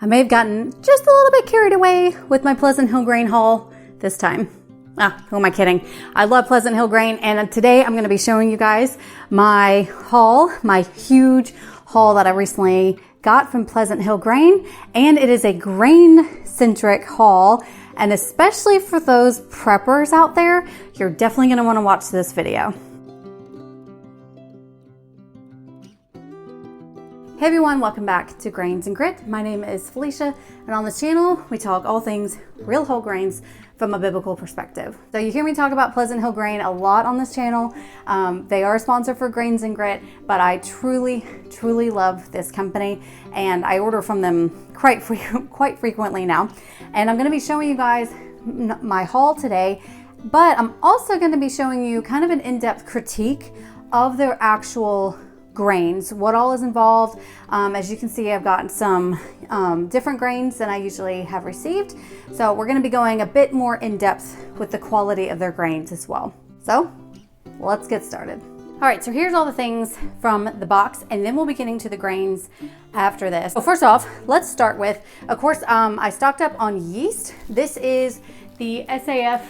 I may have gotten just a little bit carried away with my Pleasant Hill grain haul this time. Who am I kidding? I love Pleasant Hill grain, and today I'm going to be showing you guys my haul, my huge haul that I recently got from Pleasant Hill Grain, and it is a grain-centric haul, and especially for those preppers out there, you're definitely going to want to watch this video. Hey everyone, welcome back to Grains and Grit. My name is Felicia, and on this channel, we talk all things real whole grains from a biblical perspective. So you hear me talk about Pleasant Hill Grain a lot on this channel. They are a sponsor for Grains and Grit, but I truly love this company, and I order from them quite frequently now. And I'm going to be showing you guys my haul today, but I'm also going to be showing you kind of an in-depth critique of their actual grains, what all is involved. As you can see, I've gotten some different grains than I usually have received. So we're going to be going a bit more in depth with the quality of their grains as well. So let's get started. All right, so here's all the things from the box, and then we'll be getting to the grains after this. So first off, let's start with, of course, I stocked up on yeast. This is the SAF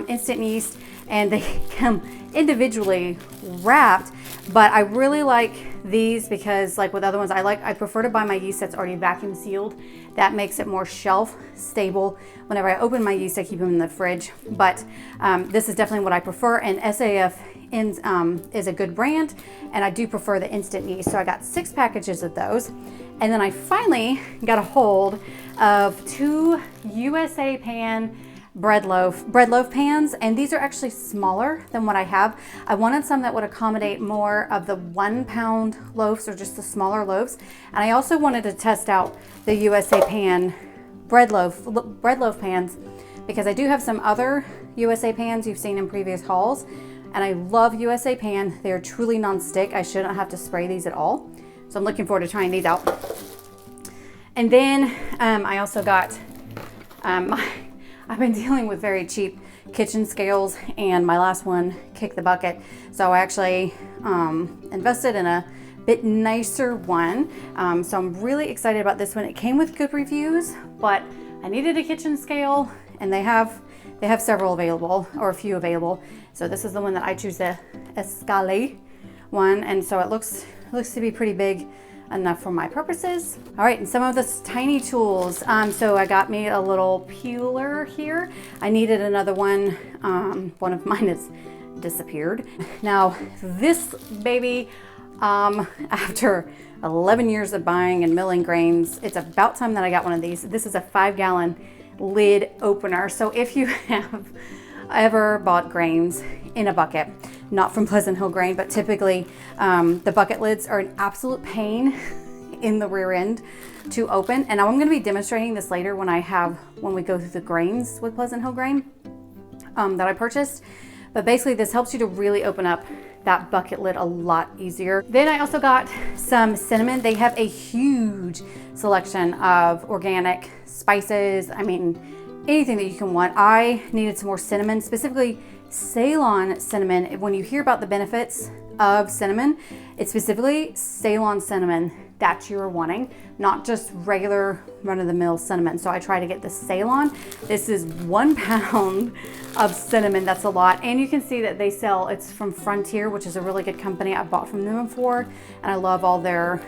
instant yeast, and they come individually wrapped, but I really like these because, like with other ones, I prefer to buy my yeast that's already vacuum sealed. That makes it more shelf stable. Whenever I open my yeast, I keep them in the fridge, but this is definitely what I prefer, and SAF is a good brand, and I do prefer the instant yeast. So I got 6 packages of those, and then I finally got a hold of 2 USA Pan bread loaf pans, and these are actually smaller than what I have. I wanted some that would accommodate more of the 1 pound loaves, or just the smaller loaves, and I also wanted to test out the USA Pan bread loaf pans, because I do have some other USA Pans you've seen in previous hauls, and I love USA Pan. They're truly non-stick. I shouldn't have to spray these at all, so I'm looking forward to trying these out. And then I also got I've been dealing with very cheap kitchen scales, and my last one kicked the bucket. So I actually invested in a bit nicer one. So I'm really excited about this one. It came with good reviews, but I needed a kitchen scale, and they have several available, or a few available. So this is the one that I choose, the Escale one, and so it looks to be pretty big enough for my purposes. All right, and some of the tiny tools. So I got me a little peeler here. I needed another one. One of mine has disappeared. Now this baby, after 11 years of buying and milling grains, it's about time that I got one of these. This is a 5-gallon lid opener. So if you have ever bought grains in a bucket, not from Pleasant Hill Grain, but typically the bucket lids are an absolute pain in the rear end to open. And I'm going to be demonstrating this later when we go through the grains with Pleasant Hill Grain that I purchased. But basically this helps you to really open up that bucket lid a lot easier. Then I also got some cinnamon. They have a huge selection of organic spices. I mean, anything that you can want. I needed some more cinnamon, specifically Ceylon cinnamon. When you hear about the benefits of cinnamon, it's specifically Ceylon cinnamon that you're wanting, not just regular run-of-the-mill cinnamon. So I try to get the Ceylon. This is 1 pound of cinnamon. That's a lot. And you can see that they sell, it's from Frontier, which is a really good company. I've bought from them before, and I love all their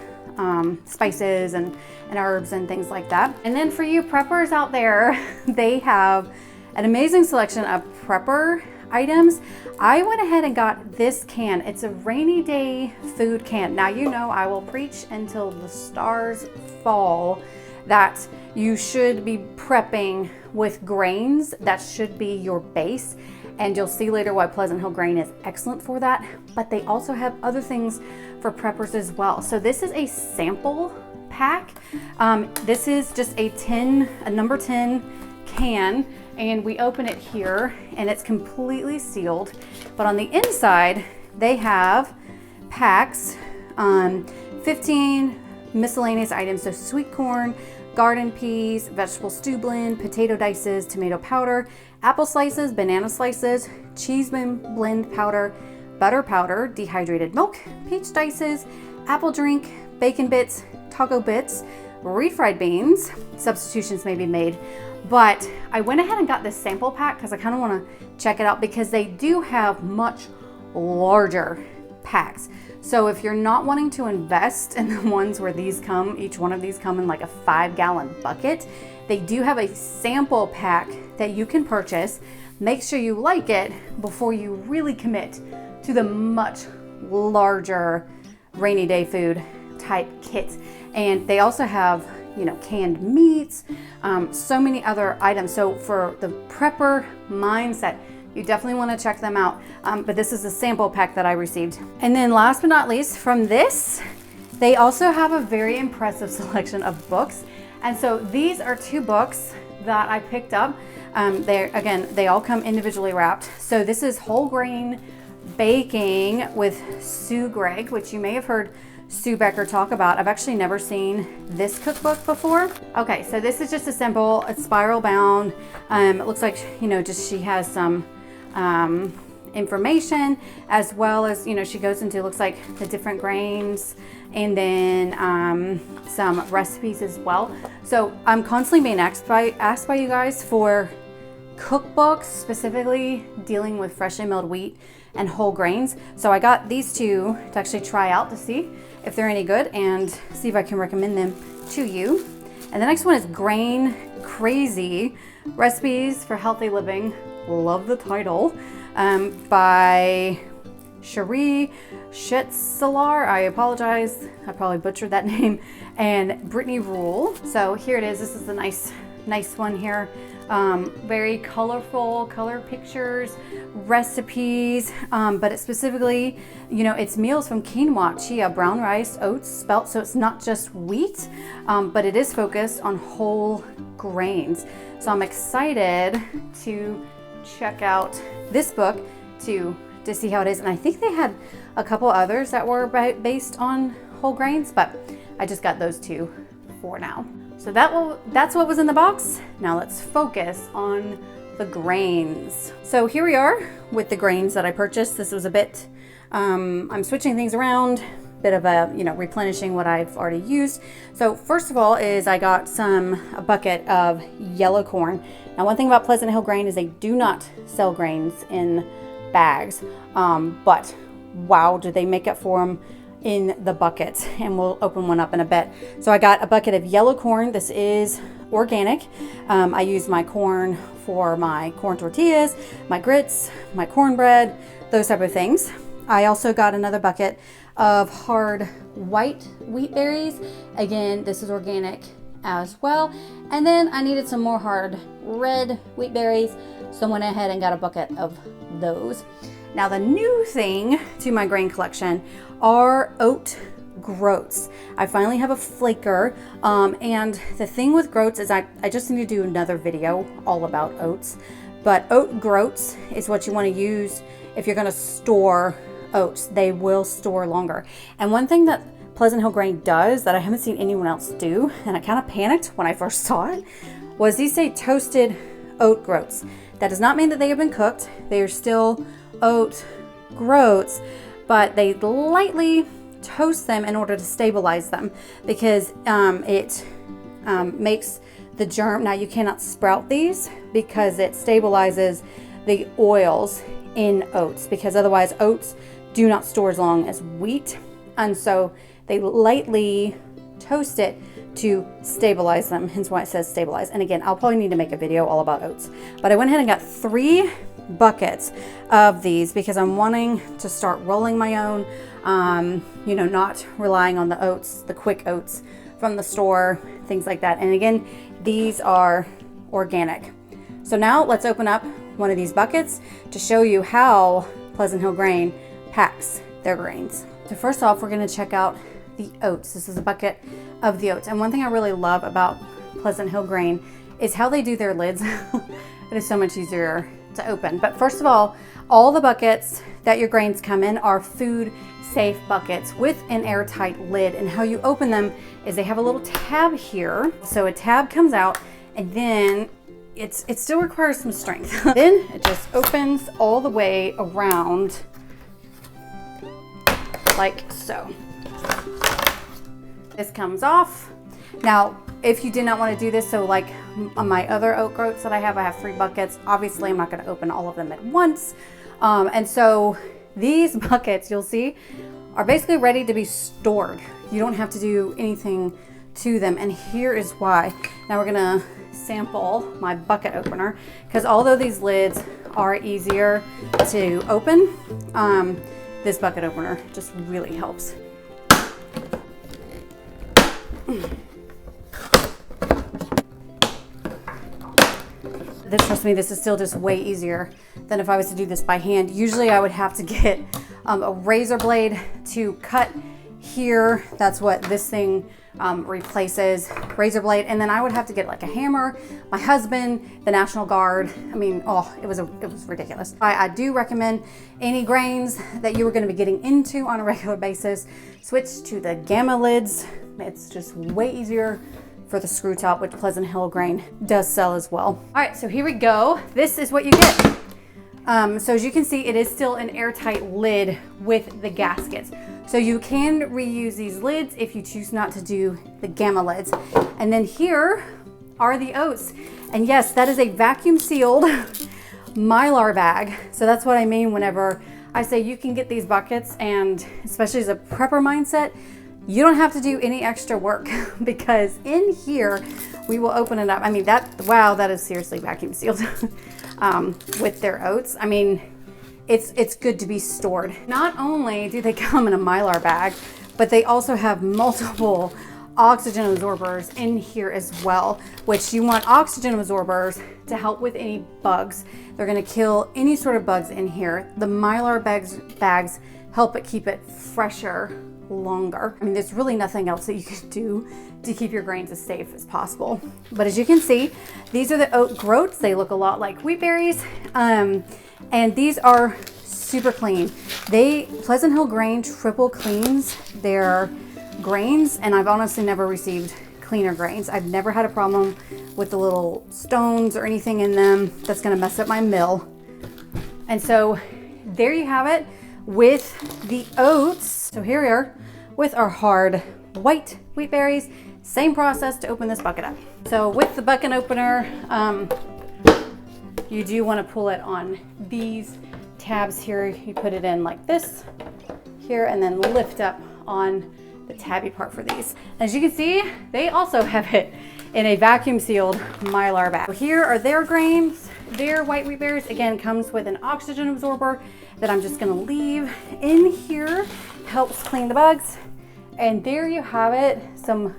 spices and herbs and things like that. And then for you preppers out there, they have an amazing selection of prepper items. I went ahead and got this can. It's a rainy day food can. Now, you know, I will preach until the stars fall that you should be prepping with grains. That should be your base. And you'll see later why Pleasant Hill Grain is excellent for that. But they also have other things for preppers as well. So this is a sample pack. This is just a number 10 can, and we open it here, and it's completely sealed. But on the inside, they have packs, 15 miscellaneous items. So sweet corn, garden peas, vegetable stew blend, potato dices, tomato powder, apple slices, banana slices, cheese blend powder, butter powder, dehydrated milk, peach dices, apple drink, bacon bits, taco bits, refried beans, substitutions may be made, but I went ahead and got this sample pack because I kind of want to check it out because they do have much larger packs. So if you're not wanting to invest in the ones where these come, each one of these come in like a 5-gallon bucket, they do have a sample pack that you can purchase. Make sure you like it before you really commit to the much larger rainy day food type kits. And they also have, you know, canned meats, so many other items. So for the prepper mindset, you definitely want to check them out. But this is a sample pack that I received. And then last but not least, from this, they also have a very impressive selection of books. And so these are 2 books that I picked up. They all come individually wrapped. So this is Whole Grain Baking with Sue Gregg, which you may have heard Sue Becker talk about. I've actually never seen this cookbook before. Okay, so this is just a simple, it's spiral bound. It looks like, you know, just she has some information, as well as, you know, she goes into, looks like the different grains, and then some recipes as well. So I'm constantly being asked by you guys for cookbooks specifically dealing with freshly milled wheat and whole grains. So I got these 2 to actually try out to see if they're any good and see if I can recommend them to you. And the next one is Grain Crazy Recipes for Healthy Living. Love the title. By Cherie Shetzelar. I apologize, I probably butchered that name. And Brittany Rule. So here it is. This is a nice one here. Very colorful, color pictures, recipes, but it's specifically, you know, it's meals from quinoa, chia, brown rice, oats, spelt. So it's not just wheat, but it is focused on whole grains. So I'm excited to check out this book to see how it is. And I think they had a couple others that were based on whole grains, but I just got those 2 for now. So that's what was in the box. Now let's focus on the grains. So here we are with the grains that I purchased. This was a bit, I'm switching things around, bit of a, you know, replenishing what I've already used. So first of all is I got a bucket of yellow corn. Now one thing about Pleasant Hill Grain is they do not sell grains in bags, but wow, do they make it for them in the buckets, and we'll open one up in a bit. So I got a bucket of yellow corn. This is organic. I use my corn for my corn tortillas, my grits, my cornbread, those type of things. I also got another bucket of hard white wheat berries. Again, this is organic as well. And then I needed some more hard red wheat berries, so I went ahead and got a bucket of those. Now the new thing to my grain collection are Oat Groats. I finally have a flaker, and the thing with groats is I just need to do another video all about oats, but Oat Groats is what you want to use if you're going to store oats. They will store longer. And one thing that Pleasant Hill Grain does that I haven't seen anyone else do, and I kind of panicked when I first saw it, was these say toasted oat groats. That does not mean that they have been cooked. They are still oat groats, but they lightly toast them in order to stabilize them, because it makes the germ. Now you cannot sprout these because it stabilizes the oils in oats, because otherwise oats do not store as long as wheat, and so they lightly toast it to stabilize them, hence why it says stabilize. And again, I'll probably need to make a video all about oats, but I went ahead and got 3 buckets of these because I'm wanting to start rolling my own, you know, not relying on the oats, the quick oats from the store, things like that. And again, these are organic. So now let's open up one of these buckets to show you how Pleasant Hill Grain packs their grains. So first off, we're going to check out the oats. This is a bucket of the oats. And one thing I really love about Pleasant Hill Grain is how they do their lids. It is so much easier to open. But first of all the buckets that your grains come in are food safe buckets with an airtight lid. And how you open them is they have a little tab here. So a tab comes out, and then it still requires some strength. Then it just opens all the way around like so. This comes off. Now, if you did not want to do this, so like on my other oat groats that I have 3 buckets. Obviously, I'm not going to open all of them at once. And so these buckets, you'll see, are basically ready to be stored. You don't have to do anything to them. And here is why. Now we're going to sample my bucket opener, because although these lids are easier to open, this bucket opener just really helps. Trust me, this is still just way easier than if I was to do this by hand. Usually I would have to get a razor blade to cut here. That's what this thing replaces, razor blade. And then I would have to get like a hammer, my husband, the National Guard. I mean, oh, it was ridiculous. I do recommend any grains that you are going to be getting into on a regular basis, switch to the gamma lids. It's just way easier for the screw top, which Pleasant Hill grain does sell as well. All right, so here we go. This is what you get. So as you can see, it is still an airtight lid with the gaskets. So you can reuse these lids if you choose not to do the gamma lids. And then here are the oats. And yes, that is a vacuum sealed Mylar bag. So that's what I mean whenever I say you can get these buckets, and especially as a prepper mindset, you don't have to do any extra work, because in here we will open it up. I mean, wow, that is seriously vacuum sealed with their oats. I mean, it's good to be stored. Not only do they come in a Mylar bag, but they also have multiple oxygen absorbers in here as well, which you want oxygen absorbers to help with any bugs. They're going to kill any sort of bugs in here. The Mylar bags help it keep it fresher longer. I mean, there's really nothing else that you can do to keep your grains as safe as possible. But as you can see, these are the Oat Groats. They look a lot like wheat berries, and these are super clean. Pleasant Hill Grain triple cleans their grains, and I've honestly never received cleaner grains. I've never had a problem with the little stones or anything in them that's going to mess up my mill. And so there you have it with the oats. So here we are with our hard white wheat berries. Same process to open this bucket up. So with the bucket opener, you do want to pull it on these tabs here. You put it in like this here, and then lift up on the tabby part for these. As you can see, they also have it in a vacuum sealed Mylar bag. So here are their grains. Their white wheat berries, again, comes with an oxygen absorber that I'm just gonna leave in here. Helps clean the bugs. And there you have it. Some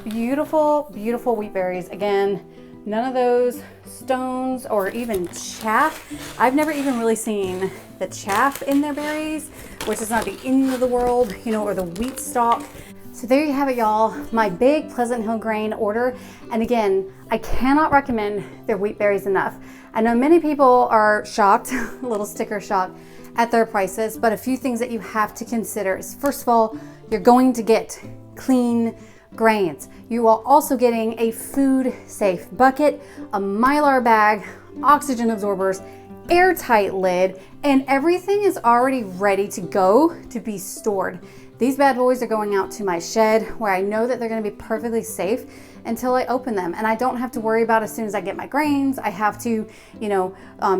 beautiful, beautiful wheat berries. Again, none of those stones or even chaff. I've never even really seen the chaff in their berries, which is not the end of the world, you know, or the wheat stalk. So there you have it, y'all. My big Pleasant Hill Grain order. And again, I cannot recommend their wheat berries enough. I know many people are shocked, a little sticker shock, at their prices, but a few things that you have to consider is, first of all, you're going to get clean grains. You are also getting a food safe bucket, a Mylar bag, oxygen absorbers, airtight lid, and everything is already ready to go to be stored. These bad boys are going out to my shed where I know that they're going to be perfectly safe until I open them, and I don't have to worry about as soon as I get my grains. I have to, you know,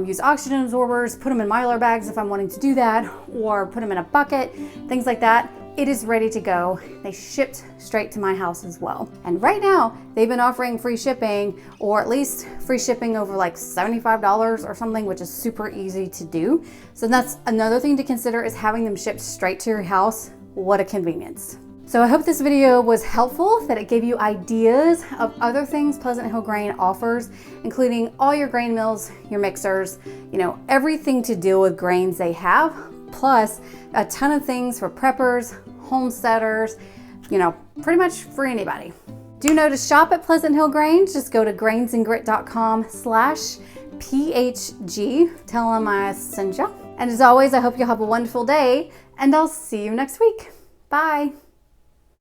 use oxygen absorbers, put them in Mylar bags if I'm wanting to do that, or put them in a bucket, things like that. It is ready to go. They shipped straight to my house as well. And right now, they've been offering free shipping, or at least free shipping over like $75 or something, which is super easy to do. So that's another thing to consider, is having them shipped straight to your house. What a convenience. So I hope this video was helpful, that it gave you ideas of other things Pleasant Hill Grain offers, including all your grain mills, your mixers, you know, everything to deal with grains they have, plus a ton of things for preppers, homesteaders, you know, pretty much for anybody. Do know to shop at Pleasant Hill Grain. Just go to grainsandgrit.com/PHG. Tell them I sent you. And as always, I hope you have a wonderful day, and I'll see you next week. Bye.